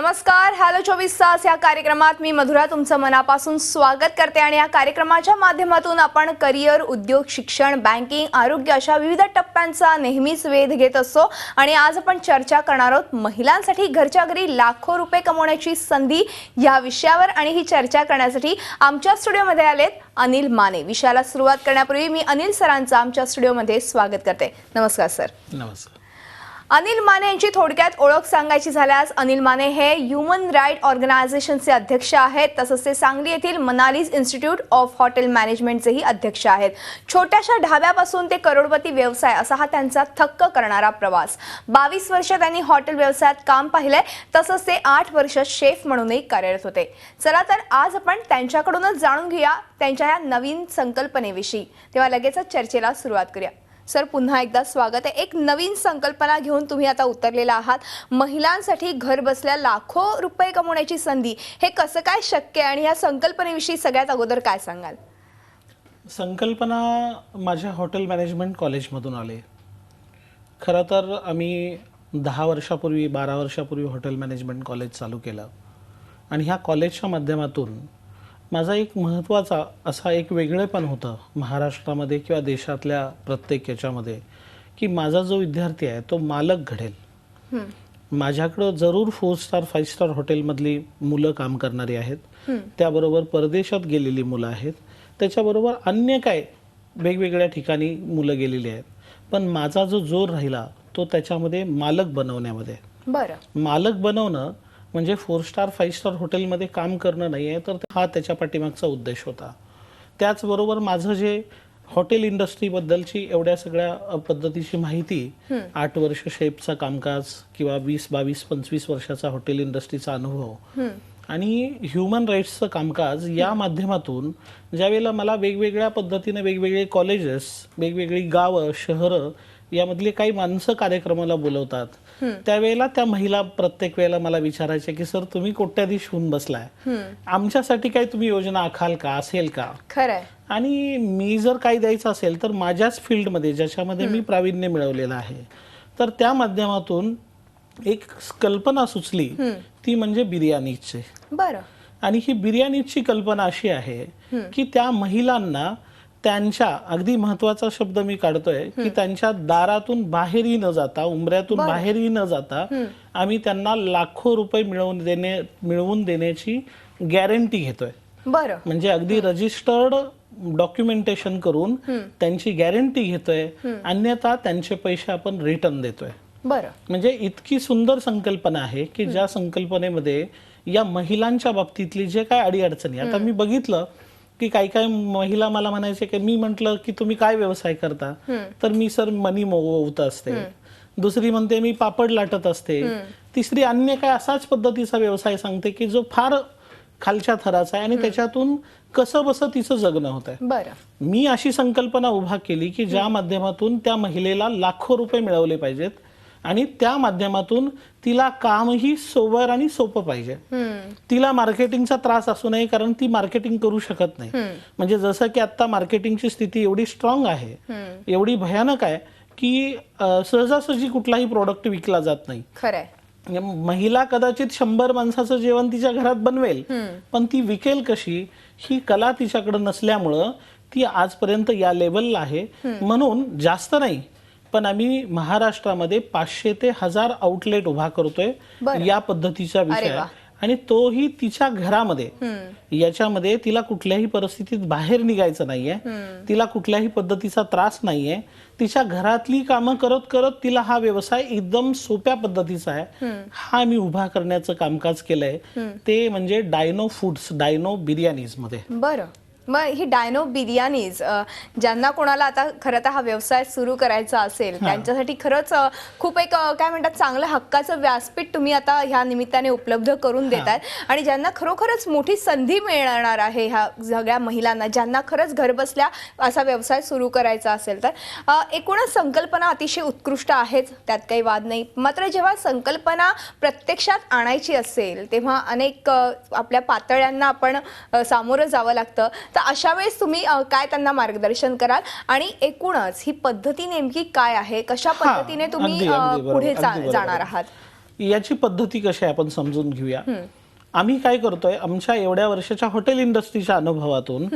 नमस्कार, हॅलो 24 तास या कार्यक्रमात मी मधुरा तुमचं मनापासून स्वागत करते आणि या कार्यक्रमाच्या माध्यमातून आपण करिअर, उद्योग, शिक्षण, बँकिंग, आरोग्य अशा विविध टप्प्यांचा नेहमीच वेध घेत असतो आणि आज आपण चर्चा करणार आहोत महिलांसाठी घरच्या घरी लाखो रुपये कमवण्याची संधी या विषयावर। आणि ही चर्चा करण्यासाठी आमच्या स्टुडिओमध्ये आलेत अनिल माने। विषयाला सुरुवात करण्यापूर्वी मी अनिल सरांचं आमच्या स्टुडिओमध्ये स्वागत करते। नमस्कार सर। नमस्कार। अनिल माने यांची थोडक्यात ओळख सांगायची झाल्यास अनिल माने हे ह्युमन राईट ऑर्गनायझेशनचे अध्यक्ष आहेत, तसंच ते सांगली येथील मनालीज इन्स्टिट्यूट ऑफ हॉटेल मॅनेजमेंटचेही अध्यक्ष आहेत। छोट्याशा ढाब्यापासून ते करोडपती व्यवसाय असा हा त्यांचा थक्क करणारा प्रवास। 22 वर्ष त्यांनी हॉटेल व्यवसायात काम पाहिलंय, तसंच ते 8 वर्ष शेफ म्हणूनही कार्यरत होते। चला तर आज आपण त्यांच्याकडूनच जाणून घेऊया त्यांच्या या नवीन संकल्पनेविषयी। तेव्हा लगेचच चर्चेला सुरुवात करूया। सर, पुन्हा एकदा स्वागत आहे। एक नवीन संकल्पना घेऊन तुम्ही आता उतरलेला आहात। महिलांसाठी घर बसल्या लाखो रुपये कमवण्याची संधी, हे कसं काय शक्य आहे आणि या संकल्पनेविषयी सगळ्यात अगोदर काय सांगाल? संकल्पना माझ्या हॉटेल मॅनेजमेंट कॉलेजमधून आली। खरं तर आम्ही 10 वर्षापूर्वी 12 वर्षापूर्वी हॉटेल मॅनेजमेंट कॉलेज चालू केलं आणि ह्या कॉलेजच्या माध्यमातून माझा एक महत्त्वाचा असा एक वेगळेपण होतं महाराष्ट्रामध्ये किंवा देशातल्या प्रत्येक याच्यामध्ये, की माझा जो विद्यार्थी आहे तो मालक घडेल। माझ्याकडं जरूर 4 स्टार 5 स्टार हॉटेलमधली मुलं काम करणारी आहेत, त्याबरोबर परदेशात गेलेली मुलं आहेत, त्याच्याबरोबर अन्य काय वेगवेगळ्या ठिकाणी मुलं गेलेली आहेत, पण माझा जो जोर राहिला तो त्याच्यामध्ये मालक बनवण्यामध्ये। बरं, मालक बनवणं म्हणजे 4 स्टार 5 स्टार हॉटेलमध्ये काम करणं नाही आहे, तर हा त्याच्या पाठीमागचा उद्देश होता। त्याचबरोबर माझं जे हॉटेल इंडस्ट्रीबद्दलची एवढ्या सगळ्या पद्धतीची माहिती, 8 वर्ष शेफचा कामकाज किंवा 20, 22, 25 वर्षाचा हॉटेल इंडस्ट्रीचा अनुभव आणि ह्युमन राईट्सचं कामकाज, या माध्यमातून ज्यावेळेला मला वेगवेगळ्या पद्धतीने वेगवेगळे कॉलेजेस, वेगवेगळी गावं, शहरं यामधली काही माणसं कार्यक्रमाला बोलवतात, त्यावेळेला त्या महिला प्रत्येक वेळेला मला विचारायचे की सर, तुम्ही कोट्याधीश होऊन बसलाय, आमच्यासाठी काही तुम्ही योजना आखाल का, असेल का? खरंय। आणि मी जर काही द्यायचं असेल तर माझ्याच फील्डमध्ये ज्याच्यामध्ये मी प्रावीण्य मिळवलेलं आहे, तर त्या माध्यमातून एक कल्पना सुचली, ती म्हणजे बिर्याणीची। बरं, आणि ही बिर्याणीची कल्पना अशी आहे की त्या महिलांना त्यांच्या, अगदी महत्वाचा शब्द मी काढतोय, की त्यांच्या दारातून बाहेरही न जाता, उंबऱ्यातून बाहेरही न जाता आम्ही त्यांना लाखो रुपये मिळवून देण्याची गॅरंटी घेतोय। बरं, म्हणजे अगदी रजिस्टर्ड डॉक्युमेंटेशन करून त्यांची गॅरंटी घेतोय, अन्यथा त्यांचे पैसे आपण रिटर्न देतोय। बरं, म्हणजे इतकी सुंदर संकल्पना आहे की ज्या संकल्पनेमध्ये या महिलांच्या बाबतीतली जे काय अडीअडचणी, आता मी बघितलं की काही महिला मला म्हणायचे की, मी म्हंटल की तुम्ही काय व्यवसाय करता, तर मी सर मनी ओवत असते, दुसरी म्हणते मी पापड लाटत असते, तिसरी अन्य काय असाच पद्धतीचा व्यवसाय सांगते की जो फार खालच्या थराचा आहे आणि त्याच्यातून कसं बसं तिचं जगणं होत आहे। बरं, मी अशी संकल्पना उभा केली की ज्या माध्यमातून त्या महिलेला लाखो रुपये मिळवले पाहिजेत आणि त्या माध्यमातून तिला कामही सोबर आणि सोपं पाहिजे। तिला मार्केटिंगचा त्रास असू नये, कारण ती मार्केटिंग करू शकत नाही। म्हणजे जसं की आता मार्केटिंगची स्थिती एवढी स्ट्रॉंग आहे, एवढी भयानक आहे की सहजासहजी कुठलाही प्रोडक्ट विकला जात नाही। खरंय। महिला कदाचित 100 माणसाचं जेवण तिच्या घरात बनवेल, पण ती विकेल कशी ही कला तिच्याकडे नसल्यामुळं ती आजपर्यंत या लेवलला आहे। म्हणून जास्त नाही, पण आम्ही महाराष्ट्रामध्ये 500 ते 1000 आउटलेट उभा करतोय या पद्धतीचा विषय, आणि तोही तिच्या घरामध्ये। याच्यामध्ये तिला कुठल्याही परिस्थितीत बाहेर निघायचं नाहीये, तिला कुठल्याही पद्धतीचा त्रास नाहीये, तिच्या घरातली कामं करत करत तिला हा व्यवसाय एकदम सोप्या पद्धतीचा आहे, हा मी उभा करण्याचं कामकाज केलंय। ते म्हणजे डायनो फूड्स, डायनो बिर्याणीज मध्ये। बरं, मग ही डायनो बिर्याणीज ज्यांना कोणाला आता खरं तर हा व्यवसाय सुरू करायचा असेल त्यांच्यासाठी खरंच खूप एक काय म्हणतात चांगलं हक्काचं व्यासपीठ तुम्ही आता ह्या निमित्ताने उपलब्ध करून देताय आणि ज्यांना खरोखरच मोठी संधी मिळणार आहे ह्या सगळ्या महिलांना, ज्यांना खरंच घरबसल्या असा व्यवसाय सुरू करायचा असेल तर एकूणच संकल्पना अतिशय उत्कृष्ट आहेच, त्यात काही वाद नाही। मात्र जेव्हा संकल्पना प्रत्यक्षात आणायची असेल तेव्हा अनेक आपल्या पातळ्यांना आपण सामोरं जावं लागतं, तर अशा वेळेस तुम्ही काय त्यांना मार्गदर्शन कराल आणि एकूणच ही पद्धती नेमकी काय आहे, कशा पद्धतीने तुम्ही पुढे जाणार आहात? याची पद्धती कशी आहे आपण समजून घेऊया. आम्ही काय करतोय, आमच्या एवढ्या वर्षाच्या हॉटेल इंडस्ट्रीच्या अनुभवातून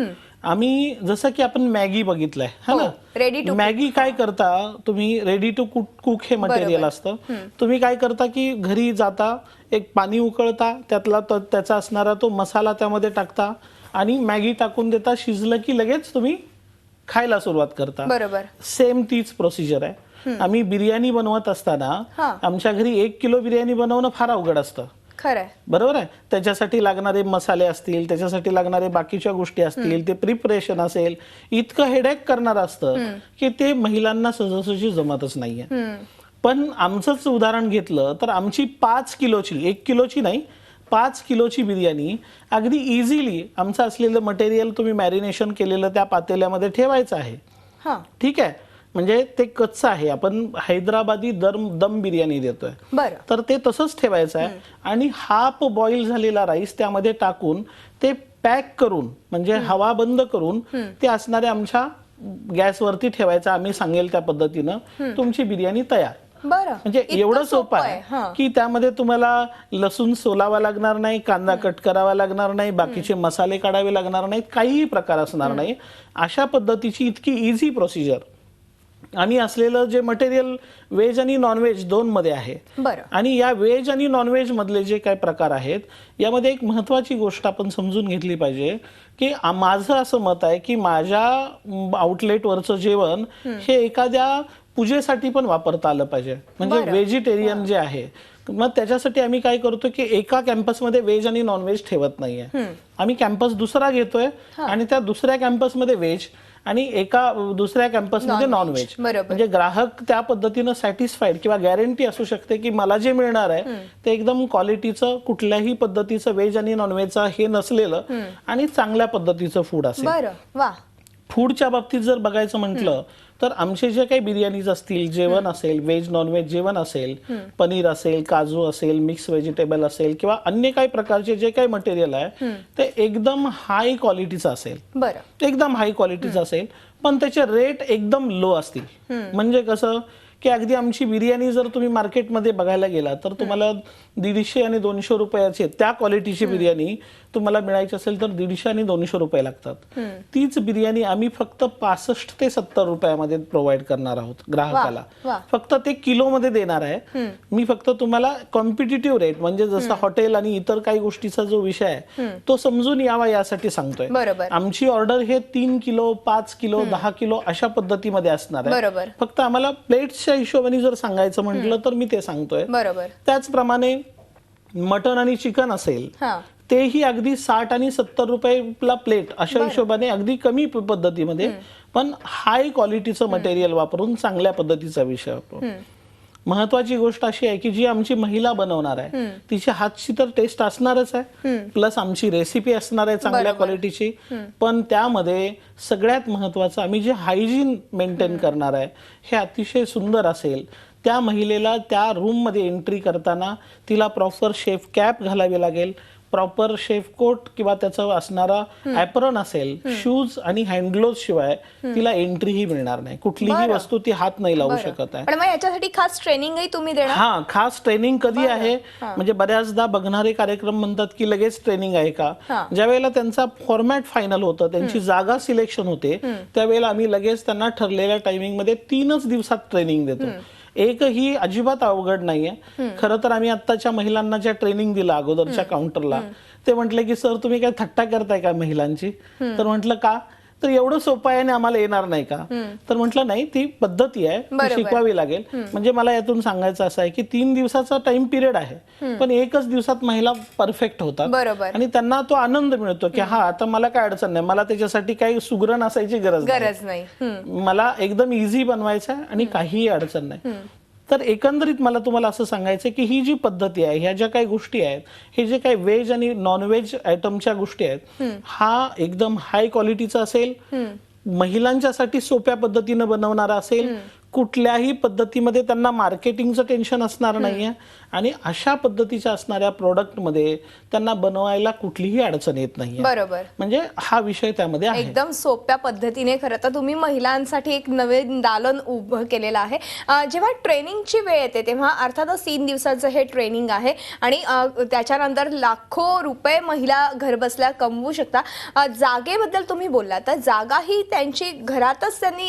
आम्ही, जसं की आपण मॅगी बघितलंय है ना, रेडी टू मॅगी काय करता तुम्ही, रेडी टू कुक हे मटेरियल असतं. तुम्ही काय करता की घरी जाता, एक पाणी उकळता, त्याचा असणारा तो मसाला त्यामध्ये टाकता आणि मॅगी टाकून देता, शिजलं की लगेच तुम्ही खायला सुरुवात करता. बरोबर. सेम तीच प्रोसिजर आहे. आम्ही बिर्याणी बनवत असताना आमच्या घरी 1 किलो बिर्याणी बनवणं फार अवघड असतं. खरंय. बरोबर आहे. त्याच्यासाठी लागणारे मसाले असतील, त्याच्यासाठी लागणारे बाकीच्या गोष्टी असतील, ते प्रिपरेशन असेल, इतकं हेडेक करणार असतं की ते महिलांना सहजासहजी जमतच नाहीये. पण आमचंच उदाहरण घेतलं तर आमची 5 किलोची, 1 किलोची नाही, 5 किलोची बिर्याणी अगदी इझिली आमचं असलेलं मटेरियल तुम्ही मॅरिनेशन केलेलं त्या पातेल्यामध्ये ठेवायचं आहे. ठीक आहे. म्हणजे ते कच्चं आहे, आपण हैदराबादी दम बिर्याणी देतोय, तर ते तसंच ठेवायचं आहे आणि हाफ बॉईल झालेला राईस त्यामध्ये टाकून ते पॅक करून, म्हणजे हवा बंद करून ते असणारे आमच्या गॅसवरती ठेवायचं. आम्ही सांगेल त्या पद्धतीनं तुमची बिर्याणी तयार. म्हणजे एवढं सोपं आहे की त्यामध्ये तुम्हाला लसूण सोलावा लागणार नाही, कांदा कट करावा लागणार नाही, बाकीचे मसाले काढावे लागणार नाहीत, काहीही प्रकार असणार नाही. अशा पद्धतीची इतकी इझी प्रोसिजर आणि असलेलं जे मटेरियल व्हेज आणि नॉनव्हेज दोनमध्ये आहे. आणि या व्हेज आणि नॉनव्हेज मधले जे काही प्रकार आहेत, यामध्ये एक महत्वाची गोष्ट आपण समजून घेतली पाहिजे की माझं असं मत आहे की माझ्या आउटलेटवरचं जेवण हे एखाद्या पूजेसाठी पण वापरता आलं पाहिजे. म्हणजे व्हेजिटेरियन जे आहे, मग त्याच्यासाठी आम्ही काय करतो की एका कॅम्पसमध्ये व्हेज आणि नॉनव्हेज ठेवत नाहीये. आम्ही कॅम्पस दुसरा घेतोय आणि त्या दुसऱ्या कॅम्पसमध्ये व्हेज आणि एका दुसऱ्या कॅम्पसमध्ये नॉनव्हेज. म्हणजे ग्राहक त्या पद्धतीनं सॅटिस्फाईड किंवा गॅरंटी असू शकते की मला जे मिळणार आहे ते एकदम क्वालिटीचं, कुठल्याही पद्धतीचं व्हेज आणि नॉनव्हेजचं हे नसलेलं आणि चांगल्या पद्धतीचं फूड असेल. फूडच्या बाबतीत जर बघायचं म्हटलं तर आमचे जे काही बिर्याणीज असतील, जेवण असेल, व्हेज नॉनव्हेज जेवण असेल, पनीर असेल, काजू असेल, मिक्स व्हेजिटेबल असेल किंवा अन्य काही प्रकारचे जे काही मटेरियल आहे ते एकदम हाय क्वालिटीचं असेल. एकदम हाय क्वालिटीचं असेल, पण त्याचे रेट एकदम लो असतील. म्हणजे कसं की अगदी आमची बिर्याणी जर तुम्ही मार्केटमध्ये बघायला गेला तर तुम्हाला 150 आणि 200 रुपयाची त्या क्वालिटीची बिर्याणी तुम्हाला मिळायची असेल तर 150 आणि 200 रुपये लागतात. तीच बिर्याणी आम्ही फक्त 65 ते 70 रुपयामध्ये प्रोव्हाइड करणार आहोत ग्राहकाला. फक्त ते किलोमध्ये देणार आहे. मी फक्त तुम्हाला कॉम्पिटिटिव्ह रेट, म्हणजे जसं हॉटेल आणि इतर काही गोष्टीचा जो विषय आहे तो समजून यावा यासाठी सांगतोय. आमची ऑर्डर हे 3 किलो, 5 किलो, 10 किलो अशा पद्धतीमध्ये असणार आहे. फक्त आम्हाला प्लेट्सच्या हिशोबाने जर सांगायचं म्हटलं तर मी ते सांगतोय. त्याचप्रमाणे मटन आणि चिकन असेल तेही अगदी 60 आणि 70 रुपयाला प्लेट अशा हिशोबाने अगदी कमी पद्धतीमध्ये, पण हाय क्वालिटीचं मटेरियल वापरून चांगल्या पद्धतीचा विषय वापरून. महत्वाची गोष्ट अशी आहे की जी आमची महिला बनवणार आहे तिच्या हातची तर टेस्ट असणारच आहे, प्लस आमची रेसिपी असणार आहे चांगल्या क्वालिटीची, पण त्यामध्ये सगळ्यात महत्वाचं आम्ही जे हायजीन मेंटेन करणार आहे हे अतिशय सुंदर असेल. त्या महिलेला त्या रूम मध्ये एंट्री करताना तिला प्रॉपर शेफ कॅप घालावी लागेल, प्रॉपर शेफ कोट किंवा त्याचा असणारा ॲप्रॉन असेल, शूज आणि हँड ग्लोव्ह शिवाय तिला एंट्रीही मिळणार नाही. कुठलीही वस्तू ती हात नाही लावू शकत आहे. पण मग याच्यासाठी खास ट्रेनिंगही तुम्ही देणार? हा, खास ट्रेनिंग कधी आहे, म्हणजे बऱ्याचदा बघणारे कार्यक्रम म्हणतात की लगेच ट्रेनिंग आहे का. ज्या वेळेला त्यांचा फॉर्मॅट फायनल होतं, त्यांची जागा सिलेक्शन होते, त्यावेळेला आम्ही लगेच त्यांना ठरलेल्या टायमिंग मध्ये 3च दिवसात ट्रेनिंग देतो. एकही अजिबात अवघड नाहीये. खरं तर आम्ही आत्ताच्या महिलांना ज्या ट्रेनिंग दिला अगोदरच्या काउंटरला, ते म्हटले की सर तुम्ही काय थट्टा करताय का महिलांची. तर म्हटलं का, तर एवढं सोपं आहे आणि आम्हाला येणार नाही का. तर म्हटलं नाही, ती पद्धती आहे, ती शिकवावी लागेल. म्हणजे मला यातून सांगायचं असं आहे की 3 दिवसाचा टाइम पिरियड आहे, पण एकच दिवसात महिला परफेक्ट होतात आणि त्यांना तो आनंद मिळतो की हा आता मला काय अडचण नाही, मला त्याच्यासाठी काही सुगरण असायची गरज नाही, मला एकदम इझी बनवायचं आहे आणि काहीही अडचण नाही. तर एकंदरीत मला तुम्हाला असं सांगायचं की ही जी पद्धती आहे, ह्या ज्या काही गोष्टी आहेत, हे जे काही व्हेज आणि नॉनव्हेज आयटमच्या गोष्टी आहेत, हा एकदम हाय क्वालिटीचा असेल, महिलांच्यासाठी सोप्या पद्धतीनं बनवणारा असेल, कुठल्याही पद्धतीमध्ये त्यांना मार्केटिंगचं टेन्शन असणार नाहीये आणि अशा पद्धतीच्या असणाऱ्या प्रोडक्टमध्ये त्यांना बनवायला कुठलीही अडचण येत नाही. बरोबर. म्हणजे हा विषय त्यामध्ये आहे. एकदम सोप्या पद्धतीने खरं तर तुम्ही महिलांसाठी एक नवीन दालन उभं केलेलं आहे. जेव्हा ट्रेनिंगची वेळ येते तेव्हा अर्थातच 3 दिवसाचं हे ट्रेनिंग आहे आणि त्याच्यानंतर लाखो रुपये महिला घरबसल्या कमवू शकता. जागेबद्दल तुम्ही बोलला तर जागा ही त्यांची घरातच त्यांनी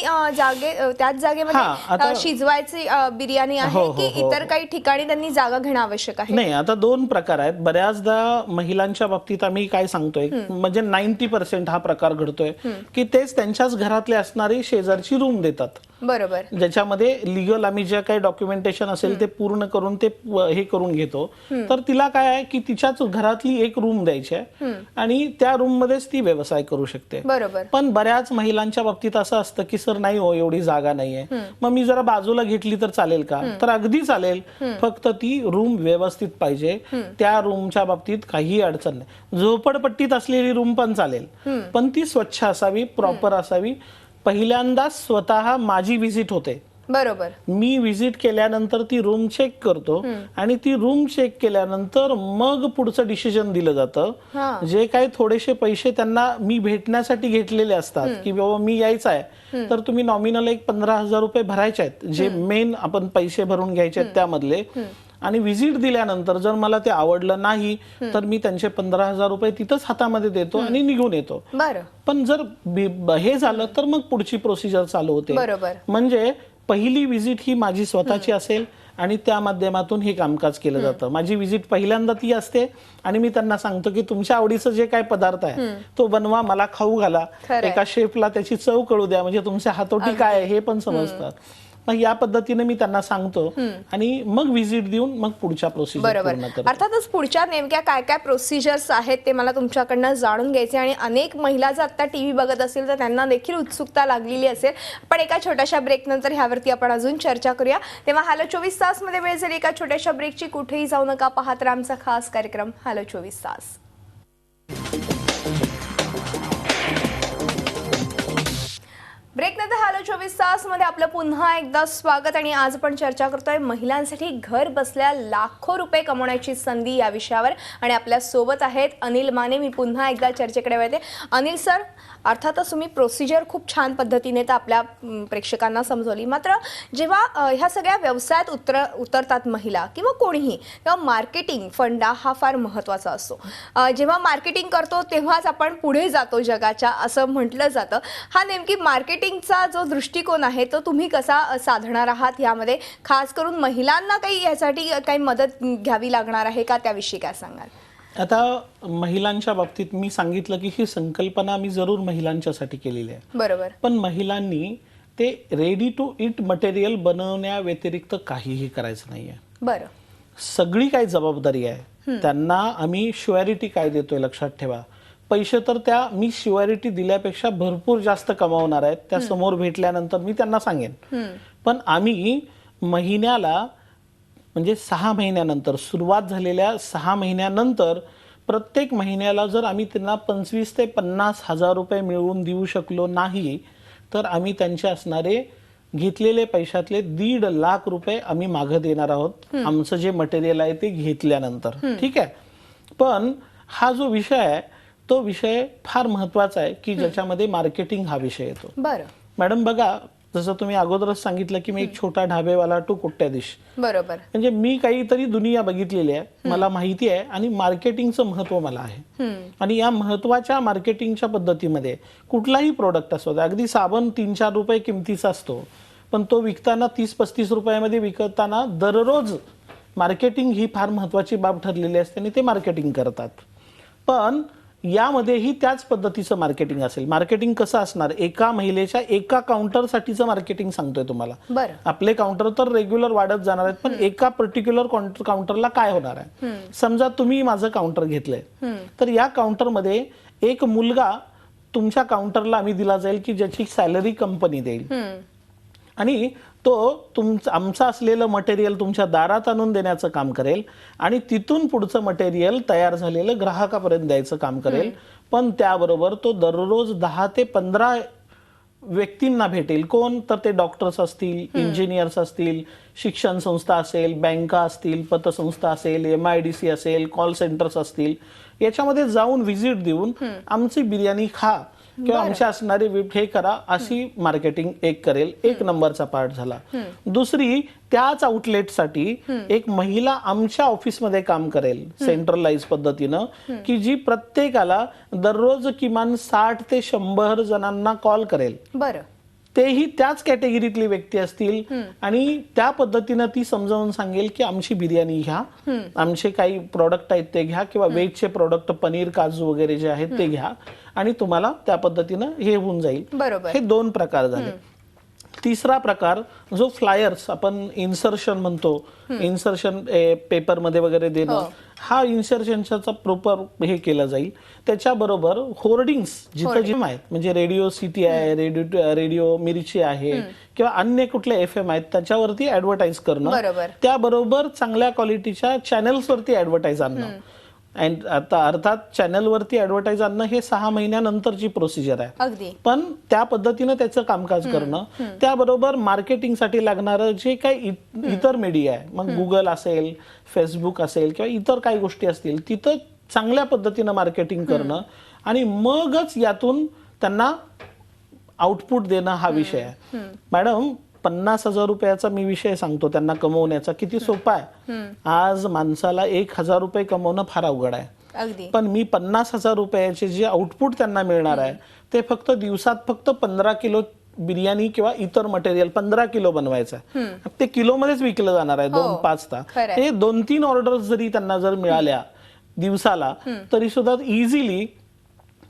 त्याच जागेमध्ये शिजवायची बिर्याणी आहे की इतर काही ठिकाणी त्यांनी जागा घेणं आवश्यक आहे? नाही, आता दोन प्रकार आहेत. बऱ्याचदा महिलांच्या बाबतीत आम्ही काय सांगतोय म्हणजे 90% हा प्रकार घडतोय की तेच त्यांच्याच घरातले असणारी शेजारची रूम देतात. बरोबर. ज्याच्यामध्ये लिगल आम्ही जे काही डॉक्युमेंटेशन असेल ते पूर्ण करून ते हे करून घेतो. तर तिला काय आहे की तिच्याच घरातली एक रूम द्यायची आहे आणि त्या रूम मध्येच ती व्यवसाय करू शकते. बरोबर. पण बऱ्याच महिलांच्या बाबतीत असं असतं की सर नाही हो, एवढी जागा नाहीये, मग मी जरा बाजूला घेतली तर चालेल का? तर अगदी चालेल, फक्त ती रूम व्यवस्थित पाहिजे. त्या रूमच्या बाबतीत काही अडचण नाही. झोपडपट्टीत असलेली रूम पण चालेल, पण ती स्वच्छ असावी, प्रॉपर असावी. पहिल्यांदा स्वतः माझी व्हिजिट होते. बरोबर. मी व्हिजिट केल्यानंतर ती रूम चेक करतो आणि ती रूम चेक केल्यानंतर मग पुढचं डिसिजन दिलं जातं. जे काही थोडेसे पैसे त्यांना मी भेटण्यासाठी घेतलेले असतात की बाबा मी यायचं आहे तर तुम्ही नॉमिनल एक 15,000 रुपये भरायचे आहेत, जे मेन आपण पैसे भरून घ्यायचे आहेत त्यामधले. आणि व्हिजिट दिल्यानंतर जर मला ते आवडलं नाही तर मी त्यांचे 15,000 रुपये तिथंच हातामध्ये देतो आणि निघून येतो. पण जर हे झालं तर मग पुढची प्रोसिजर चालू होते. बरोबर. म्हणजे पहिली व्हिजिट ही माझी स्वतःची असेल आणि त्या माध्यमातून हे कामकाज केलं जातं. माझी व्हिजिट पहिल्यांदा ती असते आणि मी त्यांना सांगतो की तुमच्या आवडीचं जे काही पदार्थ आहे तो बनवा, मला खाऊ घाला. एका शेफला त्याची चव कळू द्या, म्हणजे तुमच्या हातोटी काय आहे हे पण समजतं. मग या पद्धतीने मी त्यांना सांगतो आणि मग व्हिजिट देऊन मग पुढच्या प्रोसिजर पूर्ण करतो. अर्थातच पुढच्या नेमक्या काय काय प्रोसिजर्स आहेत ते मला तुमच्याकडनं जाणून घ्यायचे आणि अनेक महिला जर आता टीव्ही बघत असतील तर त्यांना देखील उत्सुकता लागलेली असेल. पण एका छोट्याशा ब्रेक नंतर ह्यावरती आपण अजून चर्चा करूया. तेव्हा हॅलो 24 तास मध्ये वेळ झाली एका छोट्याशा ब्रेकची. कुठेही जाऊ नका, पाहत राहा आमचा खास कार्यक्रम हॅलो 24 तास. ब्रेक नंतर हॅलो 24 तास मध्ये आपलं पुन्हा एकदा स्वागत. आणि आज आपण चर्चा करतोय महिलांसाठी घर बसल्या लाखो रुपये कमवण्याची संधी या विषयावर आणि आपल्या सोबत आहेत अनिल माने. मी पुन्हा एकदा चर्चेकडे वळते. अनिल सर, अर्थातच तुम्ही प्रोसिजर खूप छान पद्धतीने तर आपल्या प्रेक्षकांना समजवली. मात्र जेव्हा ह्या सगळ्या व्यवसायात उतरतात महिला किंवा कोणीही, तेव्हा मार्केटिंग फंडा हा फार महत्त्वाचा असतो. जेव्हा मार्केटिंग करतो तेव्हाच आपण पुढे जातो जगाच्या, असं म्हटलं जातं. हा नेमकी मार्केटिंगचा जो दृष्टिकोन आहे तो तुम्ही कसा साधणार आहात यामध्ये? खास करून महिलांना काही यासाठी काही मदत घ्यावी लागणार आहे का, त्याविषयी काय सांगाल? आता महिलांच्या बाबतीत मी सांगितलं की ही संकल्पना मी जरूर महिलांच्यासाठी केलेली आहे. बरोबर. पण महिलांनी ते रेडी टू इट मटेरियल बनवण्या व्यतिरिक्त काहीही करायचं नाहीये. बरं. सगळी काही जबाबदारी आहे त्यांना. आम्ही श्युअरिटी काय देतोय लक्षात ठेवा. पैसे तर त्या मी श्युअरिटी दिल्यापेक्षा भरपूर जास्त कमावणार आहेत, त्या समोर भेटल्यानंतर मी त्यांना सांगेन. पण आम्ही महिन्याला म्हणजे 6 महिन्यानंतर, सुरुवात झालेल्या 6 महिन्यानंतर प्रत्येक महिन्याला जर आम्ही त्यांना 25,000 ते 50,000 रुपये मिळवून देऊ शकलो नाही तर आम्ही त्यांचे असणारे घेतलेले पैशातले 1.5 लाख रुपये आम्ही मागं देणार आहोत, आमचं जे मटेरियल आहे ते घेतल्यानंतर. ठीक आहे. पण हा जो विषय आहे तो विषय फार महत्वाचा आहे की ज्याच्यामध्ये मार्केटिंग हा विषय येतो. बरं. मॅडम बघा, जसं तुम्ही अगोदरच सांगितलं की मी एक छोटा ढाबेवाला टू कोट्याधीश. बरोबर. म्हणजे मी काहीतरी दुनिया बघितलेली आहे, मला माहिती आहे आणि मार्केटिंगचं महत्व मला आहे. आणि या महत्वाच्या मार्केटिंगच्या पद्धतीमध्ये कुठलाही प्रोडक्ट असतो, अगदी साबण 3-4 रुपये किमतीचा असतो, पण तो विकताना 30-35 रुपयामध्ये विकताना दररोज मार्केटिंग ही फार महत्वाची बाब ठरलेली असते आणि ते मार्केटिंग करतात. पण यामध्येही त्याच पद्धतीचं मार्केटिंग असेल. मार्केटिंग कसं असणार? एका महिलेच्या एका काउंटरसाठीचं मार्केटिंग सांगतोय तुम्हाला. बरं. आपले काउंटर तर रेग्युलर वाढत जाणार आहेत, पण एका पर्टिक्युलर काउंटरला काय होणार आहे? समजा तुम्ही माझं काउंटर घेतलंय, तर या काउंटरमध्ये एक मुलगा तुमच्या काउंटरला आम्ही दिला जाईल की ज्याची सॅलरी कंपनी देईल आणि तो आमचं असलेलं मटेरियल तुमच्या दारात आणून देण्याचं काम करेल आणि तिथून पुढचं मटेरियल तयार झालेलं ग्राहकापर्यंत द्यायचं काम करेल. पण त्याबरोबर तो दररोज 10 ते 15 व्यक्तींना भेटेल. कोण? तर ते डॉक्टर्स असतील, इंजिनियर्स असतील, शिक्षण संस्था असेल, बँका असतील, पतसंस्था असेल, MIDC असेल, कॉल सेंटर्स असतील, याच्यामध्ये जाऊन व्हिजिट देऊन आमची बिर्याणी खा किंवा आमच्या असणारे हे करा अशी मार्केटिंग एक करेल. एक नंबरचा पार्ट झाला. दुसरी, त्याच आउटलेटसाठी एक महिला आमच्या ऑफिसमध्ये काम करेल सेंट्रलाइज पद्धतीनं, की जी प्रत्येकाला दररोज किमान 60 ते 100 जणांना कॉल करेल. बरं. तेही त्याच कॅटेगरीतली व्यक्ती असतील आणि त्या पद्धतीनं ती समजावून सांगेल की आमची बिर्याणी घ्या, आमचे काही प्रोडक्ट आहेत ते घ्या किंवा वेजचे प्रोडक्ट पनीर काजू वगैरे जे आहेत ते घ्या आणि तुम्हाला त्या पद्धतीनं हे होऊन जाईल. बरोबर. हे 2 प्रकार झाले. तिसरा प्रकार जो फ्लायर्स आपण इन्सर्शन म्हणतो, इन्सर्शन पेपरमध्ये वगैरे देणं, हा इन्सर्शनचा प्रॉपर हे केलं जाईल. त्याच्याबरोबर होर्डिंग्स जिथं जिथं आहेत, म्हणजे रेडिओ सिटी आहे, रेडिओ मिरची आहे किंवा अन्य कुठले FM आहेत त्याच्यावरती ऍडव्हर्टाईज करणं, त्याबरोबर चांगल्या क्वालिटीच्या चॅनल्सवरती ऍडव्हर्टाईज आणणं. आता अर्थात चॅनलवरती ऍडव्हर्टाईज आणणं हे 6 महिन्यानंतरची प्रोसिजर आहे, पण त्या पद्धतीनं त्याचं कामकाज करणं. त्याबरोबर मार्केटिंगसाठी लागणारं जे काही इतर मीडिया आहे, मग गुगल असेल, फेसबुक असेल किंवा इतर काही गोष्टी असतील, तिथं चांगल्या पद्धतीनं मार्केटिंग करणं आणि मगच यातून त्यांना आउटपुट देणं हा विषय आहे. मॅडम, 50,000 रुपयाचा मी विषय सांगतो त्यांना कमवण्याचा, किती सोपा आहे. आज माणसाला 1,000 रुपये कमवणं फार अवघड आहे, पण मी 50,000 रुपयाचे जे आउटपुट त्यांना मिळणार आहे ते फक्त दिवसात 15 किलो बिर्याणी किंवा इतर मटेरियल 15 किलो बनवायचं आहे. ते किलो मध्येच विकलं जाणार आहे 2-5 तास. हे 2-3 ऑर्डर्स जरी त्यांना जर मिळाल्या दिवसाला तरी सुद्धा इझिली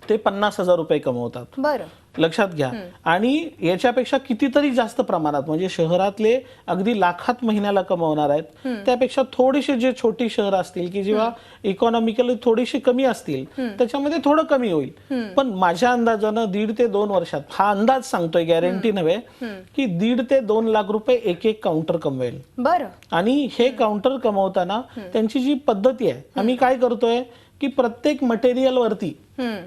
ते 50,000 रुपये कमवतात. बरं. लक्षात घ्या. आणि याच्यापेक्षा कितीतरी जास्त प्रमाणात, म्हणजे शहरातले अगदी लाखात महिन्याला कमवणार आहेत, त्यापेक्षा थोडेसे जे छोटी शहर असतील की जेव्हा इकॉनॉमिकली थोडीशी कमी असतील त्याच्यामध्ये थोडं कमी होईल. पण माझ्या अंदाजानं 1.5 ते 2 वर्षात, हा अंदाज सांगतोय, गॅरंटी नव्हे, की 1.5 ते 2 लाख रुपये एक काउंटर कमवेल. बरं. आणि हे काउंटर कमवताना त्यांची जी पद्धती आहे, आम्ही काय करतोय की प्रत्येक मटेरियल वरती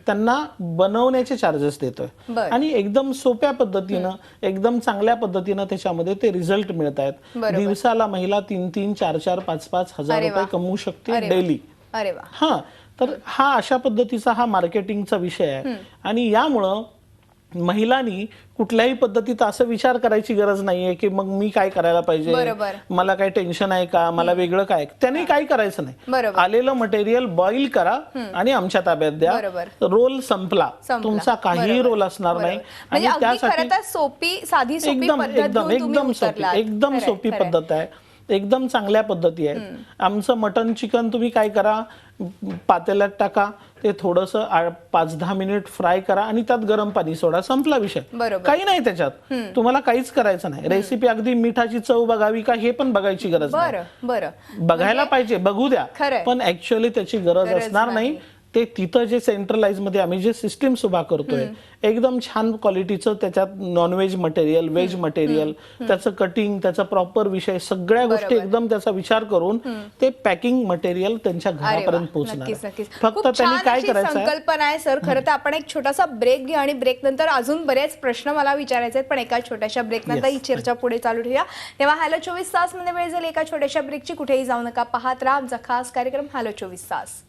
त्यांना बनवण्याचे चार्जेस देतोय आणि एकदम सोप्या पद्धतीनं, एकदम चांगल्या पद्धतीनं त्याच्यामध्ये ते रिझल्ट मिळत आहेत. दिवसाला महिला 3-3, 4-4, 5-5 हजार रुपये कमवू शकते डेली. हा, तर हा अशा पद्धतीचा हा मार्केटिंगचा विषय आहे. आणि यामुळं महिलांनी कुठल्याही पद्धतीत असं विचार करायची गरज नाहीये की मग मी काय करायला पाहिजे, मला काय टेन्शन आहे का, मला वेगळं काय. त्याने काही करायचं नाही. आलेलं मटेरियल बॉईल करा आणि आमच्या ताब्यात द्या. रोल संपला, तुमचा काही रोल असणार नाही. आणि त्यासाठी एकदम सोपी पद्धत आहे, एकदम चांगल्या पद्धती आहेत. आमचं मटन चिकन तुम्ही काय करा, पातेल्यात टाका, ते थोडंसं 5-10 मिनिट फ्राय करा आणि त्यात गरम पाणी सोडा, संपला विषय. काही नाही त्याच्यात, तुम्हाला काहीच करायचं नाही. रेसिपी अगदी मिठाची चव बघावी का हे पण बघायची गरज नाही. बघायला पाहिजे, बघू द्या, पण ऍक्च्युअली त्याची गरज असणार नाही. ते तिथं जे सेंट्रलाइज मध्ये आम्ही जे सिस्टीम्स उभा करतोय, एकदम छान क्वालिटीचं त्याच्यात नॉनव्हेज मटेरियल, व्हेज मटेरियल, त्याचं कटिंग, त्याचा प्रॉपर विषय, सगळ्या गोष्टी एकदम त्याचा विचार करून ते पॅकिंग मटेरियल त्यांच्या घरापर्यंत पोहोचणार. फक्त त्यांनी काय करायचं, संकल्पना आहे सर. खरं तर आपण एक छोटासा ब्रेक घेऊ आणि ब्रेक नंतर अजून बरेच प्रश्न मला विचारायचे आहेत, पण एका छोट्याशा ब्रेक नंतर ही चर्चा पुढे चालू ठेवूया. तेव्हा हॅलो 24 तास मध्ये वेळ झाली एका छोट्याशा ब्रेकची. कुठेही जाऊ नका, पाहत राहा आमचा खास कार्यक्रम हॅलो 24 तास.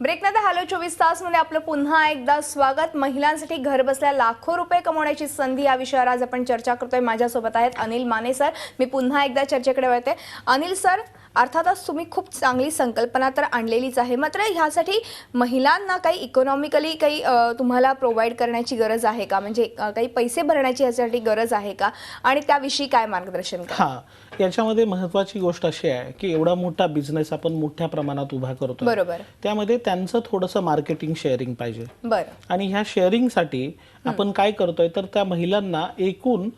ब्रेकनंतर हॅलो 24 तास मध्ये आपलं पुन्हा एकदा स्वागत. महिलांसाठी घर बसल्या लाखो रुपये कमवण्याची संधी या विषयावर आज आपण चर्चा करतोय. माझ्यासोबत आहेत अनिल माने सर. मी पुन्हा एकदा चर्चेकडे वळते. अनिल सर, अर्थातच तुम्ही खूप चांगली संकल्पना तर आणलेलीच आहे, मात्र ह्यासाठी महिलांना काही इकॉनॉमिकली काही तुम्हाला प्रोव्हाइड करण्याची गरज आहे का, म्हणजे काही पैसे भरण्याची यासाठी गरज आहे का, आणि त्याविषयी काय मार्गदर्शन करा? हा, याच्यामध्ये महत्वाची गोष्ट अशी आहे की एवढा मोठा बिझनेस आपण मोठ्या प्रमाणात उभा करतो, बरोबर, त्यामध्ये त्यांचं थोडंसं मार्केटिंग शेअरिंग पाहिजे. बरं. आणि ह्या शेअरिंगसाठी आपण काय करतोय तर त्या महिलांना एकूण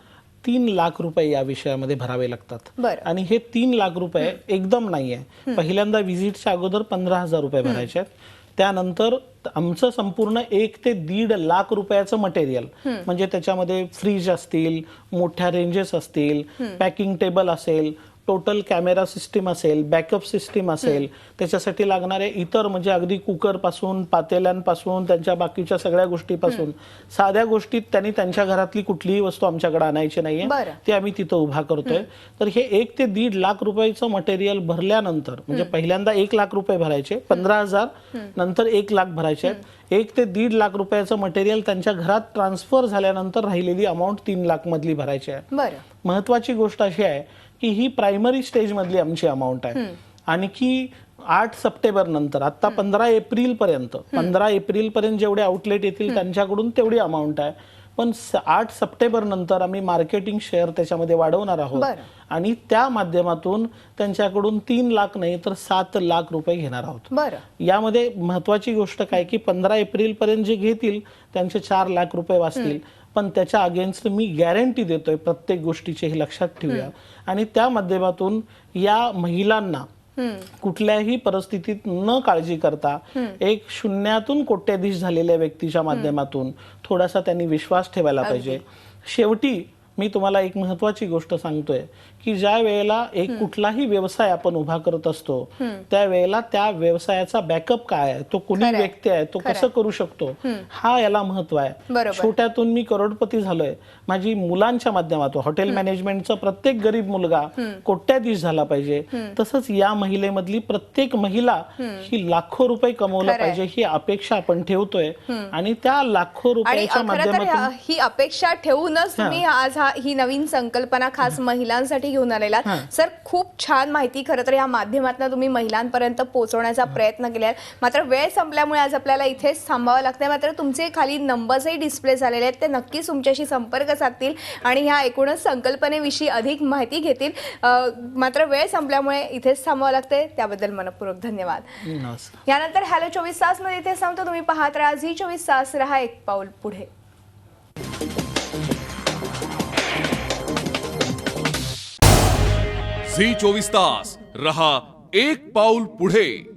3 लाख रुपये या विषयामध्ये भरावे लागतात. आणि हे 3 लाख रुपये एकदम नाहीये. पहिल्यांदा व्हिजिटच्या अगोदर 15,000 रुपये भरायचे आहेत. त्यानंतर आमचं संपूर्ण 1 ते 1.5 लाख रुपयाचं मटेरियल, म्हणजे त्याच्यामध्ये फ्रीज असतील, मोठ्या रेंजेस असतील, पॅकिंग टेबल असेल, टोटल कॅमेरा सिस्टीम असेल, बॅकअप सिस्टीम असेल, त्याच्यासाठी लागणारे इतर म्हणजे अगदी कुकर पासून, पातेल्यांपासून, त्यांच्या बाकीच्या सगळ्या गोष्टीपासून, साध्या गोष्टीत त्यांनी त्यांच्या घरातली कुठलीही वस्तू आमच्याकडे आणायची नाहीये, ते आम्ही तिथं उभा करतोय. तर हे 1 ते 1.5 लाख रुपयाचं मटेरियल भरल्यानंतर म्हणजे पहिल्यांदा 1 लाख रुपये भरायचे, 15,000 नंतर 1 लाख भरायचे. 1 ते 1.5 लाख रुपयाचं मटेरियल त्यांच्या घरात ट्रान्सफर झाल्यानंतर राहिलेली अमाऊंट 3 लाख मधली भरायची आहे. महत्वाची गोष्ट अशी आहे की ही प्रायमरी स्टेज मधली आमची अमाऊंट आहे. आणि की 8 सप्टेंबर नंतर आता 15 एप्रिल पर्यंत जेवढे आउटलेट येतील त्यांच्याकडून तेवढी अमाऊंट आहे. पण 8 सप्टेंबर नंतर आम्ही मार्केटिंग शेअर त्याच्यामध्ये वाढवणार आहोत आणि त्या माध्यमातून त्यांच्याकडून 3 लाख नाही तर 7 लाख रुपये घेणार आहोत. यामध्ये महत्वाची गोष्ट काय की 15 एप्रिल पर्यंत जे घेतील त्यांचे 4 लाख रुपये वाचतील. पण त्याच्या अगेन्स्ट मी गॅरंटी देतोय प्रत्येक गोष्टीची, हे लक्षात ठेवूया. आणि त्या माध्यमातून या महिलांना कुठल्याही परिस्थितीत न काळजी करता एक शून्यातून कोट्याधीश झालेल्या व्यक्तीच्या माध्यमातून थोडासा त्यांनी विश्वास ठेवायला पाहिजे. शेवटी मी तुम्हाला एक महत्वाची गोष्ट सांगतोय की ज्या वेळेला एक कुठलाही व्यवसाय आपण उभा करत असतो त्यावेळेला त्या व्यवसायाचा बॅकअप काय आहे, तो कुणी व्यक्ती आहे, तो कसं करू शकतो, हा याला महत्व आहे. छोट्यातून मी करोडपती झालोय, माझी मुलांच्या माध्यमातून हॉटेल मॅनेजमेंटचा प्रत्येक गरीब मुलगा कोट्याधीश झाला पाहिजे. तसंच या महिलेमधली प्रत्येक महिला ही लाखो रुपये कमवला पाहिजे ही अपेक्षा आपण ठेवतोय. आणि त्या लाखो रुपयाच्या माध्यमातून ही अपेक्षा ठेवूनच तुम्ही आज ही नवीन संकल्पना खास महिलांसाठी घेऊन आलेला. सर, खूप छान माहिती खरं तर या माध्यमातून तुम्ही महिलांपर्यंत पोहोचवण्याचा प्रयत्न केला. मात्र वेळ संपल्यामुळे आज आपल्याला इथेच थांबावं लागतंय. मात्र तुमचे खाली नंबर्सही डिस्प्ले झालेले आहेत, ते नक्कीच तुमच्याशी संपर्क साधतील आणि ह्या एकूणच संकल्पनेविषयी अधिक माहिती घेतील. मात्र वेळ संपल्यामुळे इथेच थांबावं लागतंय, त्याबद्दल मनपूर्वक धन्यवाद. यानंतर हॅलो 24 तास मध्ये इथे सांगतो. तुम्ही पाहत राहा झी 24 तास, रहा एक पाऊल पुढे. झी 24 तास, रहा एक पाऊल पुढे.